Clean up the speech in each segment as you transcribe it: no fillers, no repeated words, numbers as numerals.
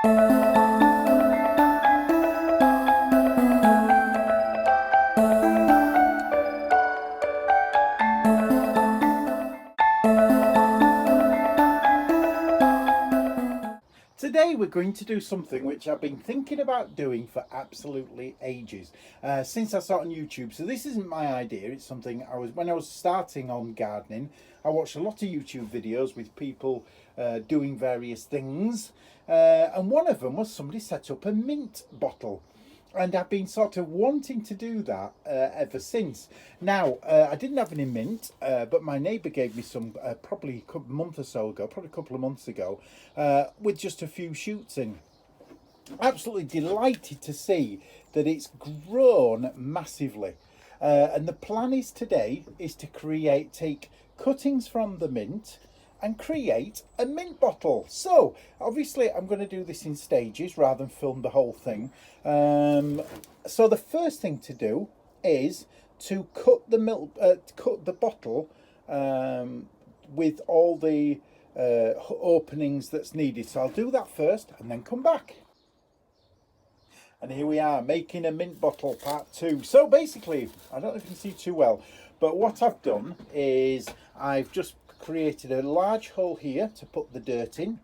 Today we're going to do something which I've been thinking about doing for absolutely ages, since I saw it on YouTube. So this isn't my idea, it's something when I was starting on gardening, I watched a lot of YouTube videos with people doing various things, and one of them was somebody set up a mint bottle. And I've been sort of wanting to do that ever since. Now, I didn't have any mint, but my neighbour gave me some probably a month or so ago, probably a couple of months ago, with just a few shoots in. Absolutely delighted to see that it's grown massively. And the plan is today is to take cuttings from the mint and create a mint bottle. So obviously I'm going to do this in stages rather than film the whole thing. So the first thing to do is to cut the bottle with all the openings that's needed. So I'll do that first and then come back. And here we are, making a mint bottle part 2. So basically, I don't know if you can see too well, but what I've done is I've just created a large hole here to put the dirt in,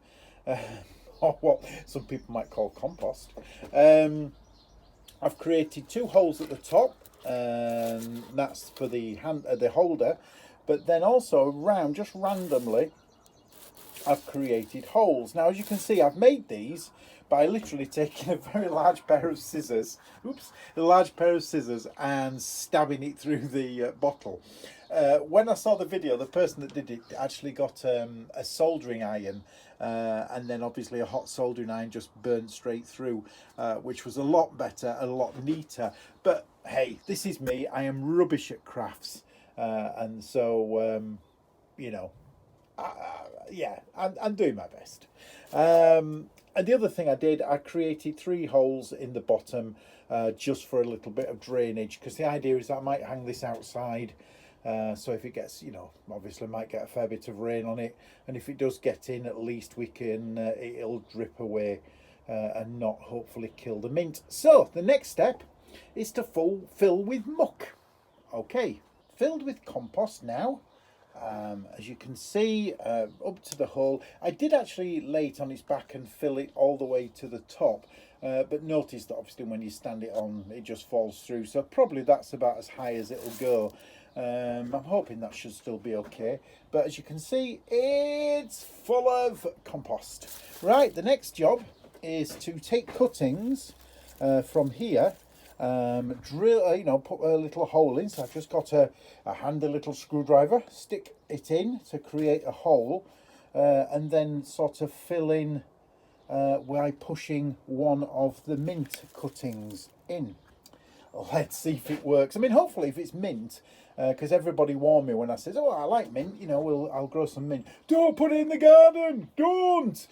or what some people might call compost. I've created 2 holes at the top, that's for the holder, but then also around, just randomly, I've created holes. Now, as you can see, I've made these by literally taking a very large pair of scissors, and stabbing it through the bottle. When I saw the video, the person that did it actually got a soldering iron, and then obviously a hot soldering iron just burnt straight through, which was a lot better, a lot neater. But hey, this is me. I am rubbish at crafts, and so you know, yeah, I'm doing my best. And the other thing I did, I created 3 holes in the bottom just for a little bit of drainage, because the idea is that I might hang this outside. So if it gets, you know, obviously might get a fair bit of rain on it, and if it does get in, at least we can, it'll drip away and not hopefully kill the mint. So the next step is to fill with muck. Okay, filled with compost now. As you can see, up to the hole. I did actually lay it on its back and fill it all the way to the top, but notice that obviously when you stand it on, it just falls through, so probably that's about as high as it'll go. I'm hoping that should still be okay, but as you can see, it's full of compost. Right, the next job is to take cuttings from here, drill, put a little hole in. So I've just got a handy little screwdriver, stick it in to create a hole, and then sort of fill in by pushing one of the mint cuttings in. Let's see if it works. I mean, hopefully if it's mint, because everybody warned me when I said, oh, I like mint, I'll grow some mint. Don't put it in the garden, don't!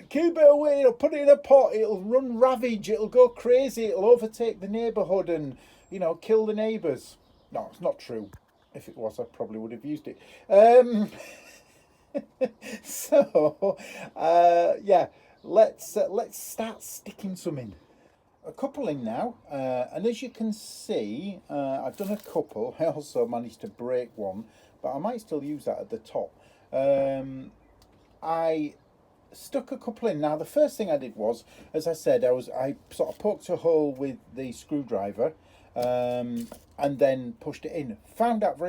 Keep it away, put it in a pot, it'll run ravage, it'll go crazy, it'll overtake the neighbourhood and, kill the neighbours. No, it's not true. If it was, I probably would have used it. Yeah, let's start sticking some in. A couple in now, and as you can see, I've done a couple. I also managed to break one, but I might still use that at the top. I stuck a couple in. Now the first thing I did was, as I said, I sort of poked a hole with the screwdriver, and then pushed it in. Found out for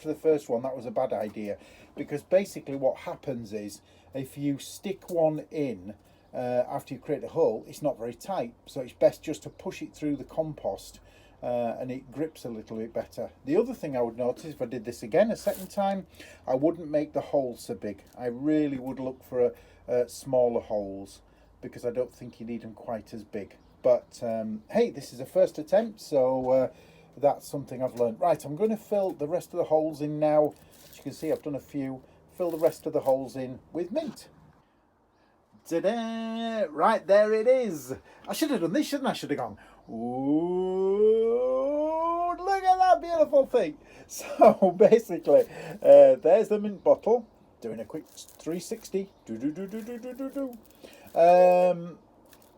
the first one that was a bad idea, because basically what happens is if you stick one in after you create a hole, it's not very tight, so it's best just to push it through the compost, and it grips a little bit better. The other thing I would notice, if I did this again a second time, I wouldn't make the holes so big. I really would look for smaller holes, because I don't think you need them quite as big. But hey, this is a first attempt, so that's something I've learned. Right, I'm going to fill the rest of the holes in now. As you can see, I've done a few. Fill the rest of the holes in with mint. Ta-da! Right, there it is. I should have done this, shouldn't I? I should have gone, ooh, look at that beautiful thing. So basically, there's the mint bottle. doing a quick 360.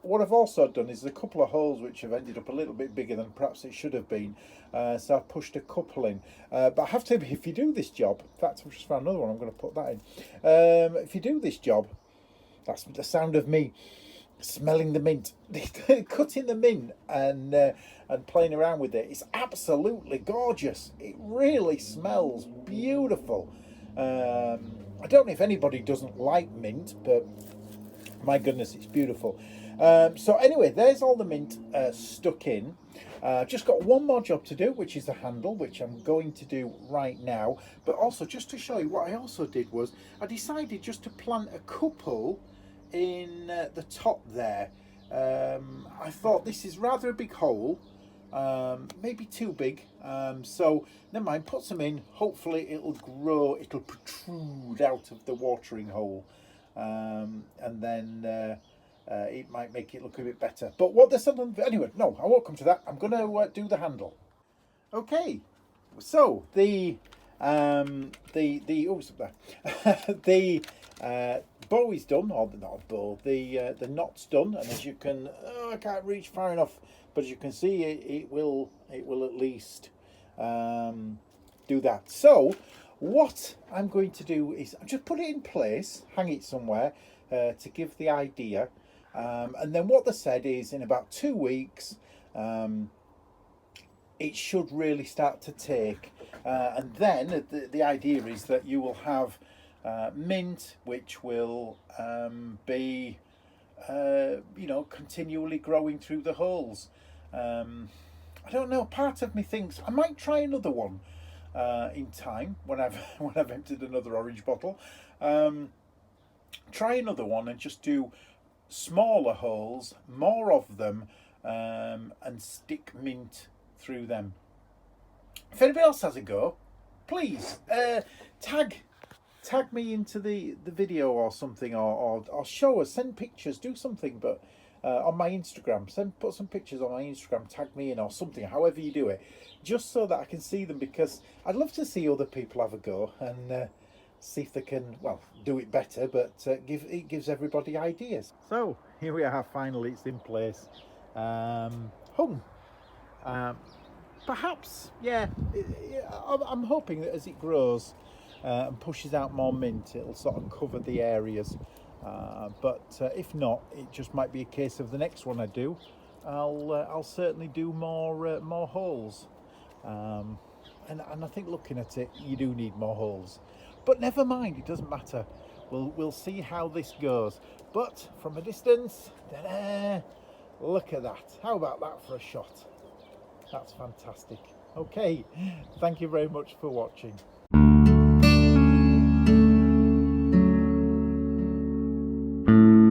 What I've also done is a couple of holes which have ended up a little bit bigger than perhaps it should have been. So I've pushed a couple in. But I have to admit, if you do this job, in fact, I've just found another one, I'm going to put that in. If you do this job, that's the sound of me smelling the mint, cutting the mint and playing around with it. It's absolutely gorgeous. It really smells beautiful. I don't know if anybody doesn't like mint, but my goodness, it's beautiful. So anyway, there's all the mint stuck in. Just got one more job to do, which is the handle, which I'm going to do right now. But also, just to show you, what I also did was I decided just to plant a couple in the top there. I thought this is rather a big hole, maybe too big, so never mind, put some in. Hopefully it'll grow, it'll protrude out of the watering hole, and then it might make it look a bit better. But what there's something, anyway, no, I won't come to that. I'm going to do the handle. Okay, so the oops, the bow is done, or not a bow, the knot's done, and as you can, I can't reach far enough, but as you can see, it will at least do that. So what I'm going to do is just put it in place, hang it somewhere to give the idea, and then what they said is in about 2 weeks it should really start to take, and then the idea is that you will have mint which will be you know, continually growing through the holes. I don't know, part of me thinks I might try another one in time when I've emptied another orange bottle. Try another one and just do smaller holes, more of them, and stick mint through them. If anybody else has a go, please tag me into the video or something, or show us, send pictures, do something, but on my Instagram, put some pictures on my Instagram, tag me in or something, however you do it, just so that I can see them, because I'd love to see other people have a go and see if they can, well, do it better, but it gives everybody ideas. So here we are, finally it's in place, hung. Perhaps, yeah, I'm hoping that as it grows and pushes out more mint, it'll sort of cover the areas, but if not, it just might be a case of the next one I do, I'll certainly do more holes, and I think looking at it, you do need more holes, but never mind, it doesn't matter. We'll see how this goes. But from a distance, look at that. How about that for a shot? That's fantastic. Okay, thank you very much for watching.